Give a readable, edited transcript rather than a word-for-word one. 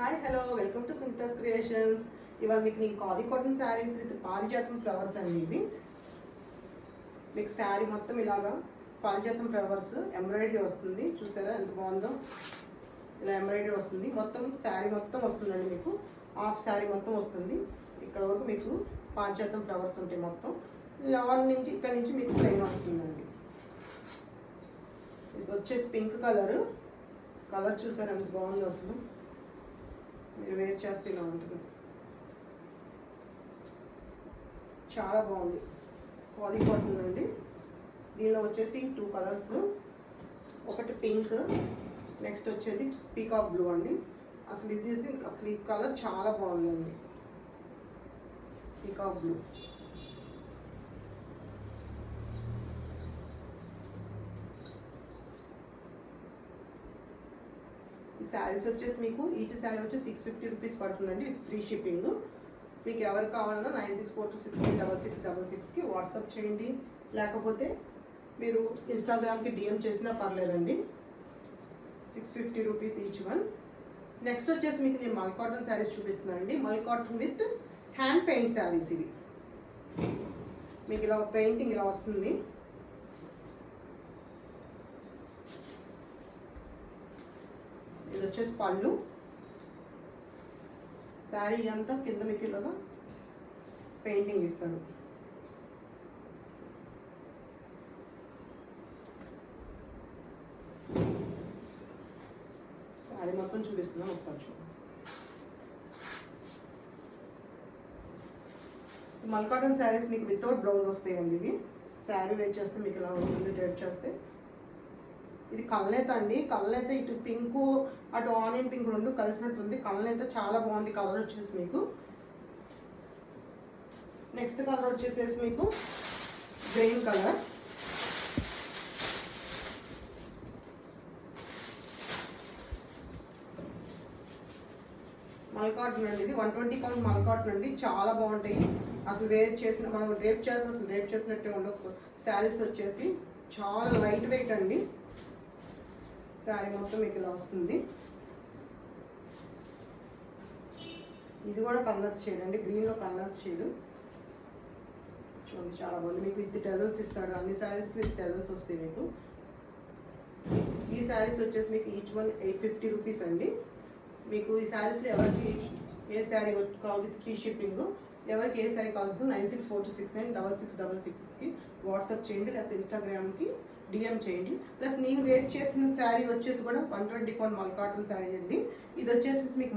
Hi hello welcome to Sunita's creations. ఇవాళ మీకు నేను ఖాదీ కాటన్ శారీస్ విత్ పారిజాతం ఫ్లవర్స్ అండి. ఇవి మీకు శారీ మొత్తం ఇలాగా పారిజాతం ఫ్లవర్స్ ఎంబ్రాయిడరీ వస్తుంది. చూసారా ఎంత బాగుందో? ఇలా ఎంబ్రాయిడరీ వస్తుంది. మొత్తం శారీ మొత్తం వస్తుందండి. మీకు హాఫ్ శారీ మొత్తం వస్తుంది. ఇక్కడ వరకు మీకు పారిజాతం ఫ్లవర్స్ ఉంటాయి. మొత్తం లెవెన్ నుంచి ఇక్కడ నుంచి మీకు ప్లెయిన్ వస్తుందండి. ఇది వచ్చేసి పింక్ కలర్ చూసారా ఎంత బాగుందో? అసలు మీరు వేర్ చేస్తే ఇలా ఉంటుంది. చాలా బాగుంది. ఖాదీ కాటన్ అండి. దీనిలో వచ్చేసి 2 కలర్స్, ఒకటి పింక్, నెక్స్ట్ వచ్చేది పీకాక్ బ్లూ అండి. అసలు ఈ కలర్ చాలా బాగుందండి. Peacock blue. ఈ శారీస్ వచ్చేసి మీకు ఈచ్ శారీ వచ్చి 650 రూపీస్ పడుతుందండి విత్ ఫ్రీ షిప్పింగ్. మీకు ఎవరు కావాలన్నా 9642636666కి వాట్సాప్ చేయండి. లేకపోతే మీరు ఇన్స్టాగ్రామ్కి డిఎం చేసినా పర్లేదండి. 650 రూపీస్ ఈచ్ వన్. నెక్స్ట్ వచ్చేసి మీకు నేను మల్ కాటన్ శారీస్ చూపిస్తున్నానండి. మల్ cotton with hand paint saris. ఇవి మీకు ఇలా పెయింటింగ్ ఇలా వస్తుంది. ఇది వచ్చేసి పళ్ళు. శారీ అంతా కింద మీకు ఇలాగా పెయింటింగ్ ఇస్తాడు. శారీ మొత్తం చూపిస్తున్నాను, ఒకసారి చూడండి. మల్ కాటన్ శారీస్ మీకు వితౌట్ బ్లౌజ్ వస్తాయండి. ఇవి శారీ వేర్ చేస్తే మీకు ఇలా ఉంటుంది. డ్రైప్ చేస్తే ఇది కల్నేత అండి. కల్నేత ఇటు పింకు అటు ఆనియన్ పింక్ రెండు కలిసినట్టుంది. కల్నేత చాలా బాగుంది. కలర్ వచ్చేసి మీకు నెక్స్ట్ కలర్ వచ్చేసేసి మీకు గ్రీన్ కలర్. మల్ కాటన్ అండి. ఇది 120 కౌంట్ మల్ కాటన్ అండి. చాలా బాగుంటాయి. అసలు వేర్ చేసిన మనం రేప్ చేస్తే అసలు రేప్ చేసినట్టే ఉండదు. శారీస్ వచ్చేసి చాలా లైట్ వెయిట్ అండి. శారీ మొత్తం మీకు ఇలా వస్తుంది. ఇది కూడా కలర్స్ షేడ్ అండి. గ్రీన్లో కలర్స్ షేడ్ చూడండి, చాలా బాగుంది. మీకు విత్ టెజల్స్ ఇస్తాడు. అన్ని శారీస్కి విత్ టెజల్స్ వస్తాయి మీకు. ఈ శారీస్ వచ్చేసి మీకు ఈచ్ వన్ 850 రూపీస్ అండి. మీకు ఈ శారీస్లో ఎవరికి ఏ శారీ కావాలి విత్ ఫ్రీ షిప్పింగ్, ఎవరికి ఏ శారీ కావాల్సిందో 9642696666కి వాట్సాప్ చేయండి. లేకపోతే ఇన్స్టాగ్రామ్కి డిఎం చేయండి. ప్లస్ నేను వేర్ చేసిన శారీ వచ్చేసి కూడా 120 మల్ కాటన్ శారీ అండి. ఇది వచ్చేసి మీకు